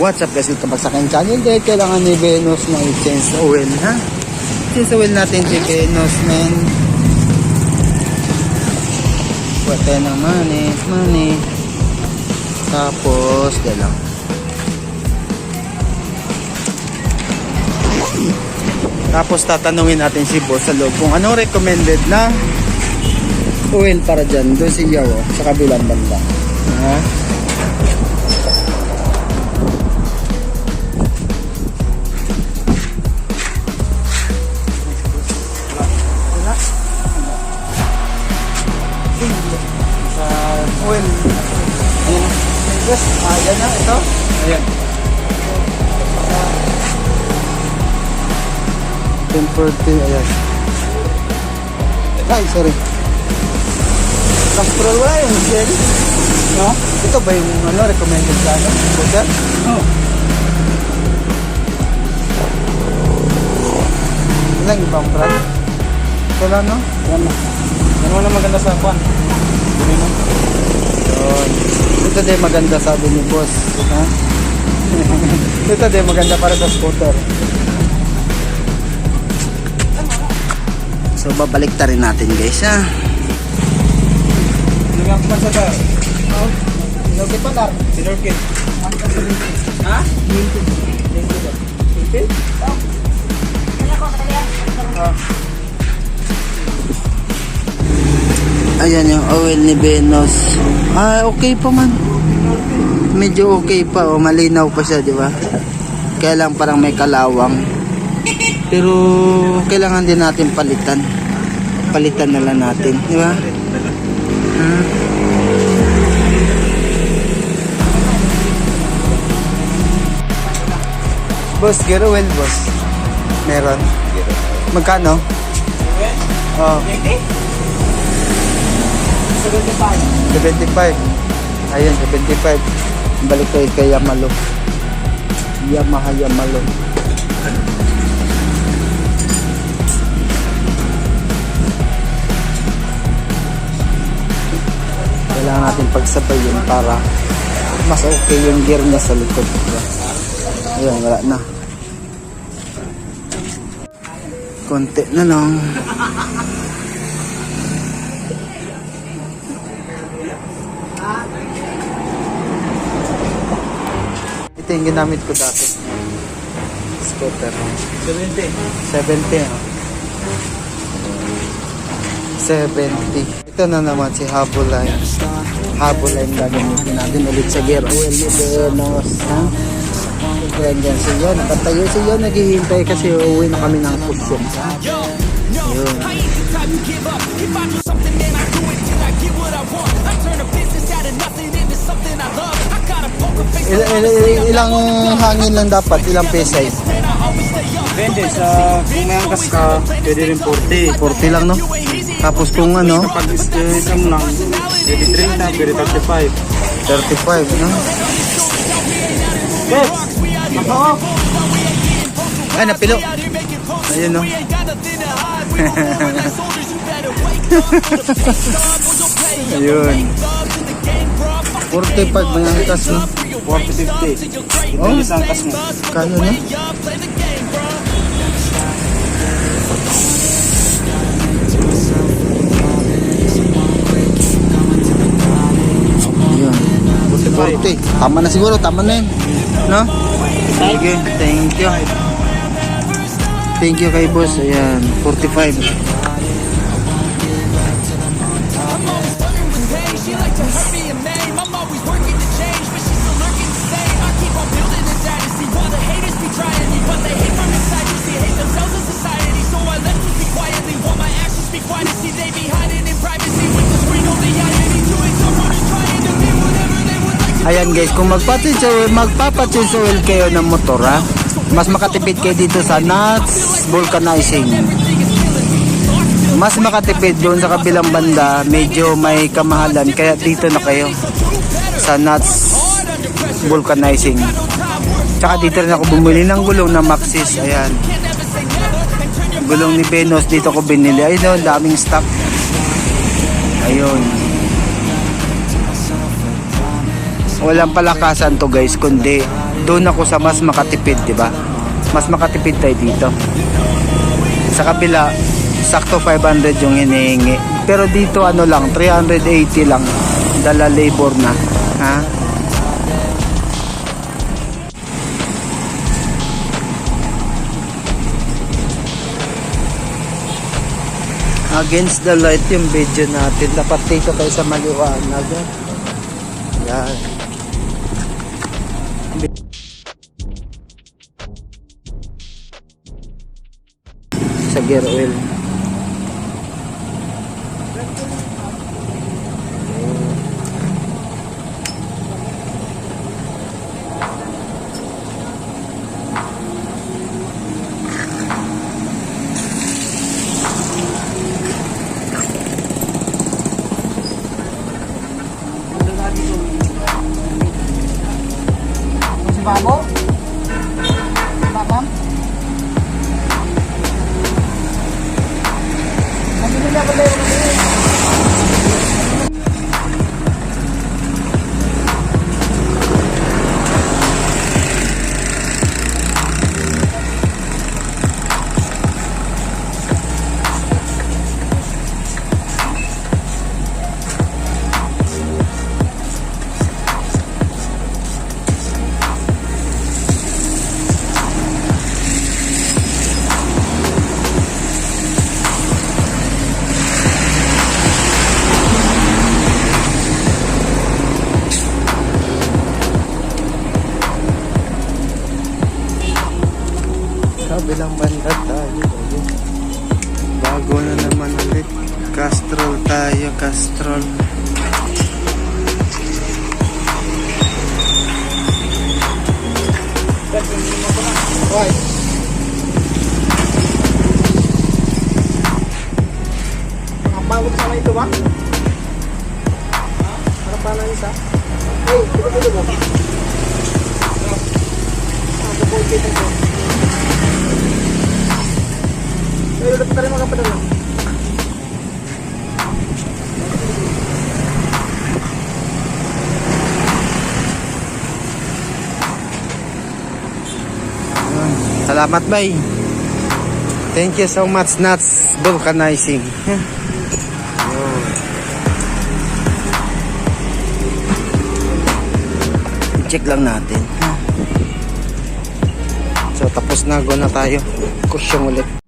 What's up guys, welcome back sa aking channel. Dahil kailangan ni Venus na i-change oil, ha? Change oil natin si Venus, man. Kuha tayo ng money. Tapos, lang. Tapos tatanungin natin si boss sa loob kung anong recommended na oil para dyan. Doon si Yaw, sa kabilang banda. Ha? Oil. Ayan. Yes, ayan na. Ito. Ayan. 1040. Ayan. Ay, sorry. Castrol wala yung gel. No? Ito ba yung recommended sa ano? Butter? Oo. Ilang ibang brand? Wala, no? Yan na. Yan na maganda sa kwan. Ito din maganda, sabi ni boss, ha? Ito din maganda para sa scooter. So babalik ta rin natin guys, ha? Sinurkit pa sa dar. Sinurkit pa dar. Sinurkit. Ha? Sinurkit? Ayan yung oil ni Venus. Okay pa man. Medyo okay pa, malinaw pa siya, di ba? Kaya lang parang may kalawang. Pero kailangan din natin palitan. Palitan na lang natin, di ba? Boss, gear oil, boss. Meron. Magkano? Oh. 75. Ayun, 75. Balik kayo kay Yamaha Yamalo. Kailangan natin pagsabayin para mas okay yung gear niya sa likod. Ayun, wala na. Konti na lang. Ito yung ginamit ko dati. Scooter. 70. 70. Ito na naman si Habuline. Habuline gagamitin natin ulit sa gear oil ni Venus. Kaya dyan siya. Nakatayo siya. Naghihintay kasi uuwi na kami ng kusyon. Yun. Ilang hangin lang dapat? Ilang pesay? Depende sa kung may angkas ka, pwede rin 40. 40 lang, no? Tapos kung ano? Kapag isang lang, pwede 30, pwede 35. 35, no? Yes! Ako! Ay, napilo. Ayun, no? Ayun. 45 may angkas, no? 40-50. Oh? Depende sa angkas mo. Kaya na? Ayun. 40. Tama na siguro, tama na yun. No? Sige, thank you. Thank you kay boss. Ayan, 45. Ayan guys, kung magpapachange oil kayo ng motor, ha, mas makatipid kayo dito sa nuts vulcanizing. Mas makatipid doon sa kabilang banda, medyo may kamahalan, kaya dito na kayo sa nuts vulcanizing. Tsaka dito rin ako bumili ng gulong na Maxxis. Ayan, gulong ni Venus, dito ko binili. Ayun, daming stock. Ayun. Walang palakasan to guys, kundi doon ako sa mas makatipid, di ba? Mas makatipid tayo dito. Sa kabila, sakto 500 yung hinihingi. Pero dito ano lang, 380 lang. Dala labor na. Ha? Against the light yung video natin. Dapat dito tayo sa maliwanag. Yan. Sa gear oil. Si Babo? Ma'am? Ano nila ba tayo? Kabilang banda tayo. Bago na naman ulit. Castrol tayo, Castrol. Hoy. Nakapagod sana ito ba? Ano pa na isa? Hey, ito mo. Ako po ito ito. Pero dapat tayo makapadala. Salamat, bay. Thank you so much, Nuts Vulcanizing. I-check lang natin. So, tapos na. Go na tayo. Kusyong ulit.